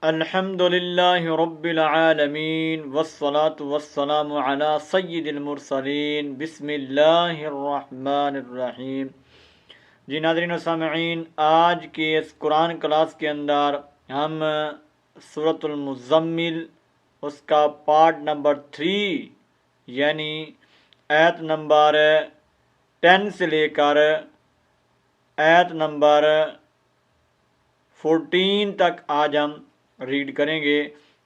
अल्हम्दुलिल्लाहि रब्बिल आलमीन वस्सलातु वस्सलामु अला सय्यिदिल मुरसलीन बिस्मिल्लाहिर रहमानिर रहीम। जी नाज़रीन व सामिईन, आज के इस कुरान क्लास के अंदर हम सूरतुल मुज़म्मिल उसका पार्ट नंबर 3 यानी आयत नंबर 10 से लेकर आयत नंबर 14 तक आज हम रीड करेंगे।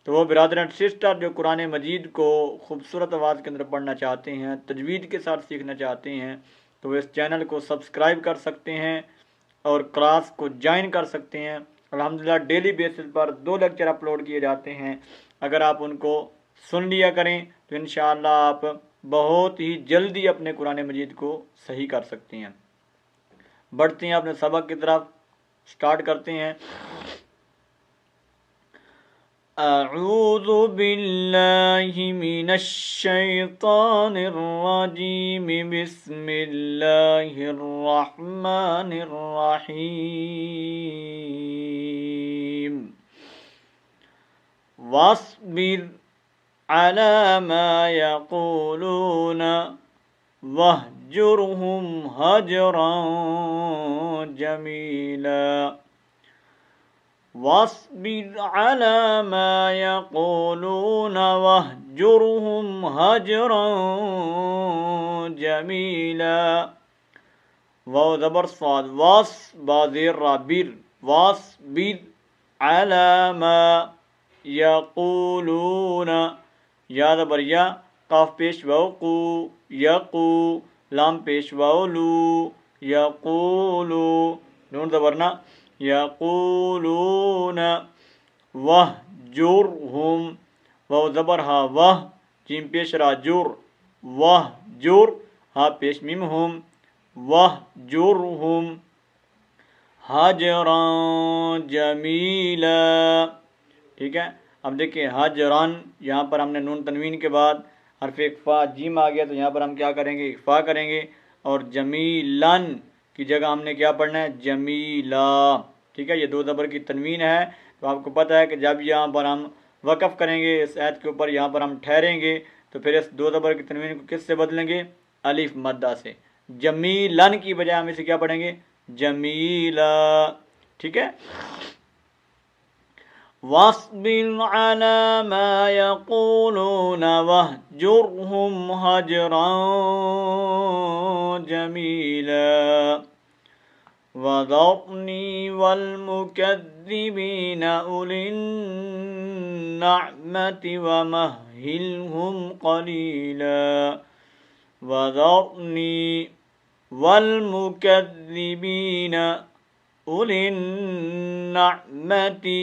तो वो ब्रदर एंड सिस्टर जो कुरान मजीद को खूबसूरत आवाज़ के अंदर पढ़ना चाहते हैं, तजवीद के साथ सीखना चाहते हैं, तो वो इस चैनल को सब्सक्राइब कर सकते हैं और क्लास को ज्वाइन कर सकते हैं। अल्हम्दुलिल्लाह डेली बेसिस पर 2 लेक्चर अपलोड किए जाते हैं। अगर आप उनको सुन लिया करें तो इंशाअल्लाह आप बहुत ही जल्दी अपने कुरान मजीद को सही कर सकते हैं। बढ़ते हैं अपने सबक की तरफ, स्टार्ट करते हैं। अऊज़ु बिल्लाहि मिनश शैतानिर रजीम बिस्मिल्लाहिर रहमानिर रहीम। वस्बिर अला मा यक़ूलून वहजुरहुम हजरन जमीला। वस्बिर अला मा यक़ूलून वहजुरहुम हजरन जमीला। वाव ज़बर स्वाद वस बाज़ेर राबिर वस्बिर अला मा यक़ूलून या ज़बर या काफ पेश वाव कू यकू लाम पेश वाव लू यक़ूलू नून ज़बर ना यक़ूलून वहजुरहुम वाव ज़बर हा वह जीम पेश रा जुर वहजुर हा पेश मीम हुम वहजुरहुम हजरन जमीला। ठीक है, अब देखिए हजरन, यहाँ पर हमने नून तनवीन के बाद हरफ इख्फा जीम आ गया, तो यहाँ पर हम क्या करेंगे, इख्फा करेंगे और जमीलन की जगह हमने क्या पढ़ना है, जमीला। ठीक है, ये 2 ज़बर की तनवीन है। तो आपको पता है कि जब यहाँ पर हम वक़फ़ करेंगे इस आयत के ऊपर, यहाँ पर हम ठहरेंगे, तो फिर इस 2 ज़बर की तनवीन को किससे बदलेंगे, अलिफ मद्दा से। जमीलन की बजाय हम इसे क्या पढ़ेंगे, जमीला। ठीक है, वस्बिर अला मा यक़ूलून वहजुरहुम हजरन जमीला। वज़रनी वल मुकज़्ज़िबीन उलिन नअमति वमहिलहुम क़लीला। वज़रनी वल मुकज़्ज़िबीन उलिन नअमति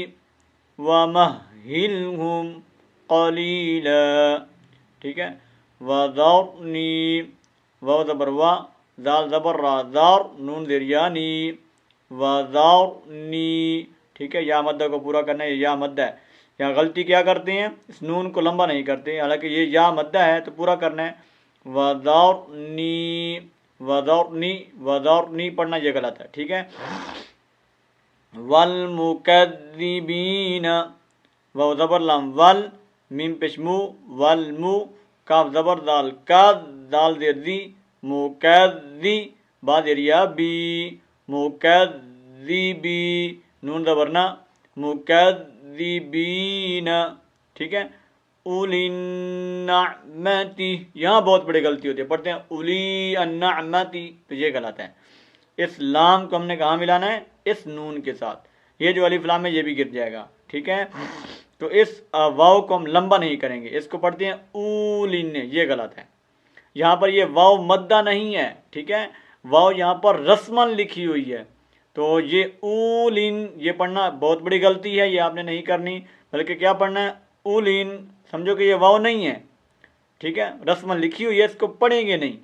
वमहिलहुम क़लीला। ठीक है, वज़रनी वाव ज़बर वा ज़ाल ज़बर रा ज़ार नून ज़ेरियानी वज़रनी। ठीक है, या मद्दा को पूरा करना है, ये या मद्दा है। यहाँ गलती क्या करते हैं, इस नून को लंबा नहीं करते, हालांकि ये या मद्दा है तो पूरा करना है। वज़रनी वज़रनी वज़रनी पढ़ना ये गलत है। ठीक है, वल मुकज़्ज़िबीन वाव ज़बर लाम वल मीम पेशमू वल मु काफ ज़बर दाल का दाल देर दी मुकज़्ज़ी बा देरिया बी मुकज़्ज़िबी नून ज़बर ना मुकज़्ज़िबीन। ठीक है, उलिन नअमति, यहाँ बहुत बड़ी गलती होती है, पढ़ते हैं उली अन्नअमति, तो ये गलत है। इस लाम को हमने कहाँ मिलाना है, इस नून के साथ। ये जो अलिफ लाम है ये भी गिर जाएगा। ठीक है, तो इस वाव को हम लंबा नहीं करेंगे, इसको पढ़ते हैं उलिन, ये गलत है। यहाँ पर ये वाव मद्दा नहीं है। ठीक है, वाव यहाँ पर रस्मन लिखी हुई है, तो ये उलिन ये पढ़ना बहुत बड़ी गलती है, ये आपने नहीं करनी, बल्कि क्या पढ़ना है, उलिन। समझो कि ये वाव नहीं है। ठीक है, रस्मन लिखी हुई है, इसको पढ़ेंगे नहीं,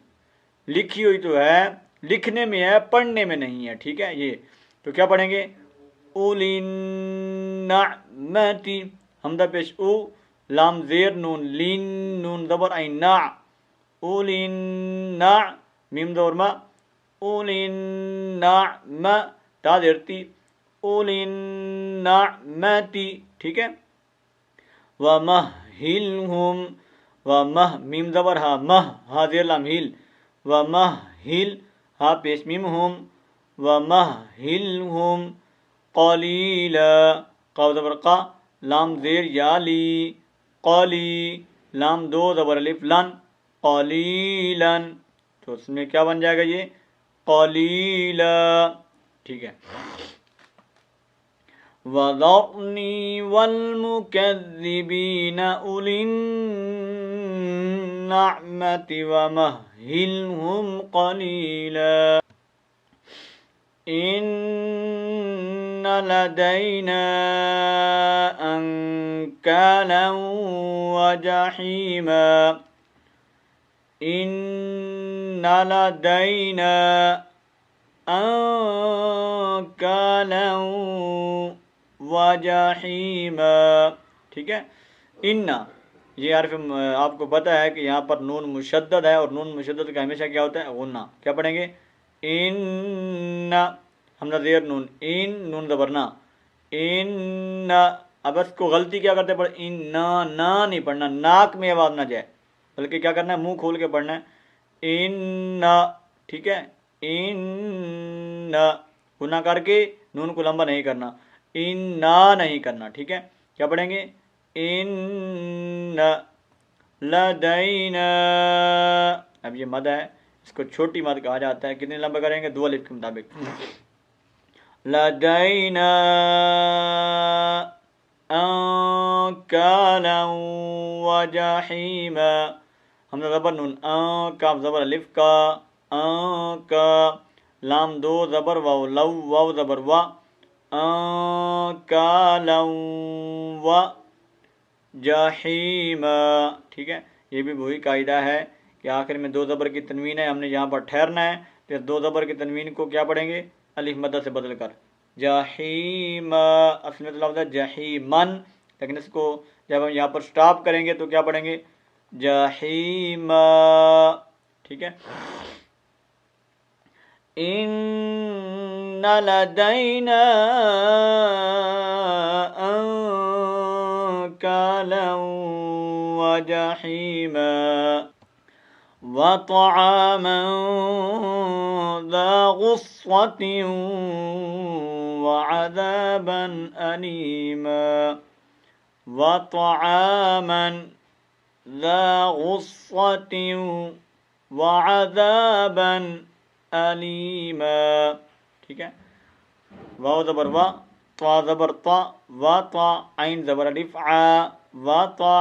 लिखी हुई तो है, लिखने में है, पढ़ने में नहीं है। ठीक है, ये तो क्या पढ़ेंगे, उलिन नअमति हमदा पेश उ लाम ज़ेर नून लीन नून ज़बर आई ना उलिन ना मीम ज़बर मा उलिन ना मा ता देरती उलिन्नाअमति, ठीक है। वमहिलहुम, वमह मीम ज़बर हा, मह हा ज़ेर लाम हिल, वमहिल हा पेश मीम हुम, वमहिलहुम क़लीला, क़ाफ ज़बर क़ा, लाम ज़ेर याली, क़ली, लाम दो ज़बर अलिफ लन, क़लीलन, तो उसमें क्या बन जाएगा ये क़लीला, ठीक है। वज़रनी वल्मुकज़्ज़िबीन उलिन्नअमति वमहिलहुम क़लीला, इन्न लदैना अंकालन वजहीमा, इन्न लदैना अंकालन वजहीमा, ठीक है। इन्ना ये हर्फ आपको पता है कि यहाँ पर नून मुशद्दद है और नून मुशद्दद का हमेशा क्या होता है गुन्ना। क्या पढ़ेंगे इन्ना, हमजा ज़ेर नून, इन नून ज़बरना, इन्ना। अब इसको गलती क्या करते पढ़, इन्ना ना नहीं पढ़ना, नाक में आवाज़ ना जाए, बल्कि क्या करना है मुंह खोल के पढ़ना है इन्ना, ठीक है। इन्ना गुना करके नून को लंबा नहीं करना, इन्ना नहीं करना, ठीक है। क्या पढ़ेंगे इन्ना लदैना, अब ये मद है, इसको छोटी मद कहा जाता है। कितने लंबा करेंगे, दो अलिफ के मुताबिक। लदैना अंकालन वजहीमा, हमजा ज़बर नून, काफ ज़बर अलिफ का, का, लाम दो ज़बर वाव, लव वाव ज़बर वा, अंकालन व जहीमा, ठीक है। ये भी वही कायदा है कि आखिर में दो ज़बर की तनवीन है, हमने यहाँ पर ठहरना है, तो दो ज़बर की तनवीन को क्या पढ़ेंगे अलिफ मद्दा से बदल कर जहीमा, असल में तो लफ्ज़ है जहीमन, लेकिन इसको जब हम यहाँ पर स्टॉप करेंगे तो क्या पढ़ेंगे जहीमा, ठीक है। इन्ना लदैना अंकालन वजहीमा वतआमन ज़ा गुस्वतिन वअज़ाबन अलीमा, वतआमन ज़ा गुस्वतिन वअज़ाबन अलीमा, ठीक है। वाव ज़बर वा, ता ज़बर ता, वा ता, आइन ज़बर अलिफ आ, वा ता,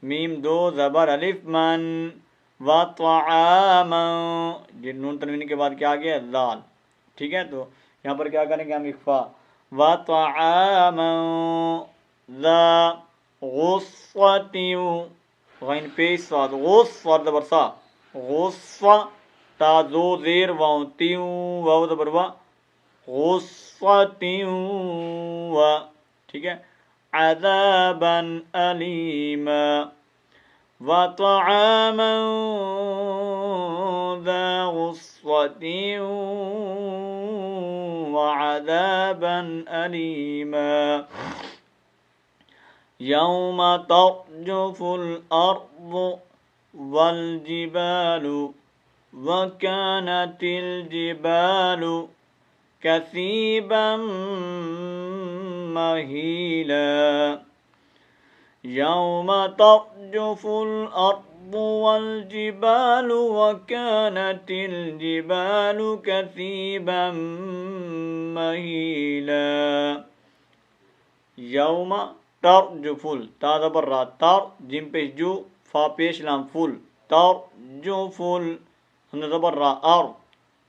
मीम दो ज़बर अलिफ मन, वा तामन, ये नून तनवीन के बाद क्या आ गया लाल, ठीक है। तो यहाँ पर क्या करेंगे हम इख्फा, वा तामन ज़ा गुस्वतिन, गैन पेश साद, गुस साद ज़बर सा, गुस्वा, ता दो ज़ेर वाव, तीन वाव ज़बर वा, गुस्वतिन व, ठीक है। अज़ाबन अलीमा वतआमन ज़ा गुस्वतिन वअज़ाबन अलीमा, यौम तर्जुफुल अर्ज़ु वल जिबालु वकानतिल जिबालु कसीबन महीला, यौम तर्जुफुल अर्ज़ु वल जिबालु वकानतिल जिबालु कसीबन महीला, यौम तर्जुफुल, ता ज़बर रा, तर जिम पेश जू, फा पेश लाम फुल, तर्जुफुल, हमने ज़बर रा अर,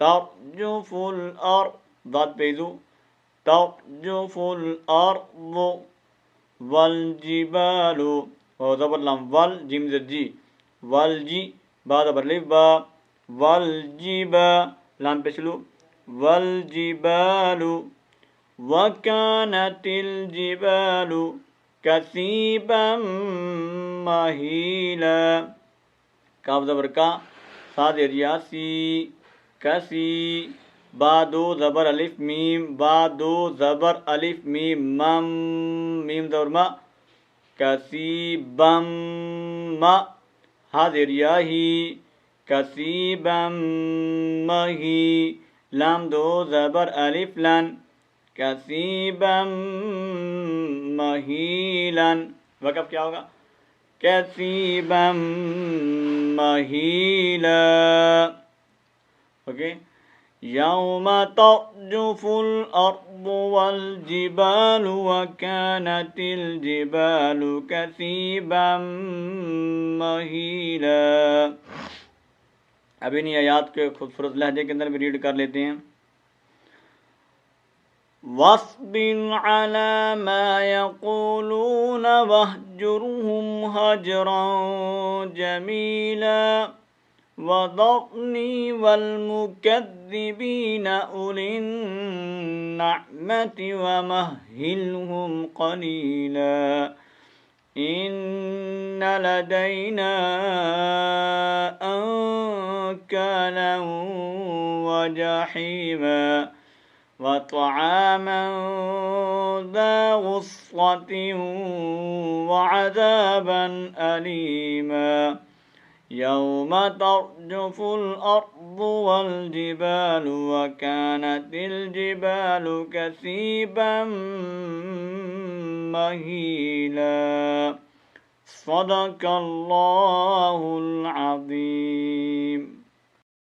तर्जुफुल अर, दाद पेजू, तर्जुफुल अर्ज़ु वल जिबालु, व ज़बर लाम वल, जिम जी, वल जी, बा ज़बर लिफ बा, वल जिबा, लाम पेशलू, वल जिबालु वकानतिल जिबालु कसीबन महीला, काफ ज़बर का, साद रियासी, कसी, बा दो ज़बर अलिफ मीम, बा दो ज़बर अलिफ मीम मम, मीम ज़बर मा, कसीबम मा, हा ज़ेर या ही, कसीबम मही, लाम दो ज़बर अलिफ लन, कसीबम महीलन। वक़्फ़ क्या होगा? कसीबम महीला। ओके। यौम तर्जुफुल अर्दु वल जिबालु व कानतिल जिबालु कसीबम महीला। अब इन आयात के खूबसूरत लहजे के अंदर भी रीड कर लेते हैं। वस्बिर अला मा यक़ूलून वहजुरहुम हजरन जमीला वज़रनी वल मुकज़्ज़िबीन उलिन नअमति वमहहिलहुम क़लीला इन्न लदैना अंकालन व जहीमा वतआमन ज़ा गुस्वतिन वअज़ाबन अलीमा यौम तर्जुफुल अर्दु वल जिबालु व कानतिल जिबालु कसीबम महीला। सदक़ल्लाहुल अज़ीम।